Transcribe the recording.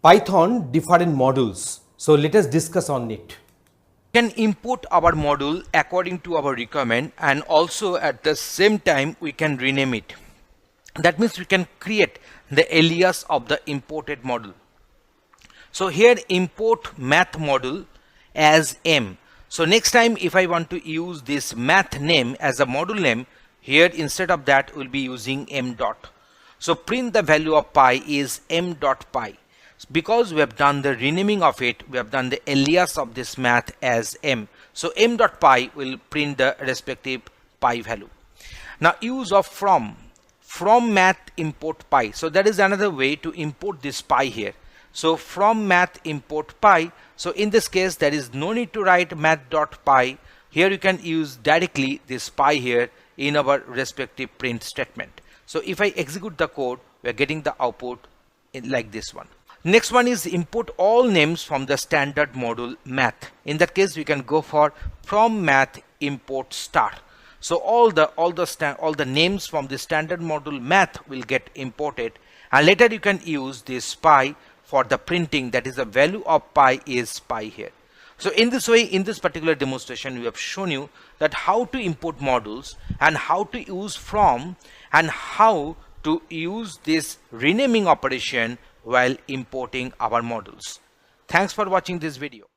Python different modules. So let us discuss on it. Can import our module according to our requirement, and also at the same time we can rename it. That means we can create the alias of the imported module. So here import math module as m. So next time if I want to use this math name as a module name, here instead of that we'll be using m dot. So print the value of pi is m dot pi. Because we have done the renaming of it, we have done the alias of this math as m. So m dot pi will print the respective pi value. Now use of from math import pi. So that is another way to import this pi here. So from math import pi. So in this case there is no need to write math dot pi. Here you can use directly this pi here in our respective print statement. So if I execute the code, we are getting the output like this one. Next one is import all names from the standard module math. In that case we can go for from math import star. So all the names from the standard module math will get imported, and later you can use this pi for the printing, that is the value of pi is pi here. So in this way, in this particular demonstration we have shown you that how to import modules and how to use from and how to use this renaming operation while importing our modules. Thanks for watching this video.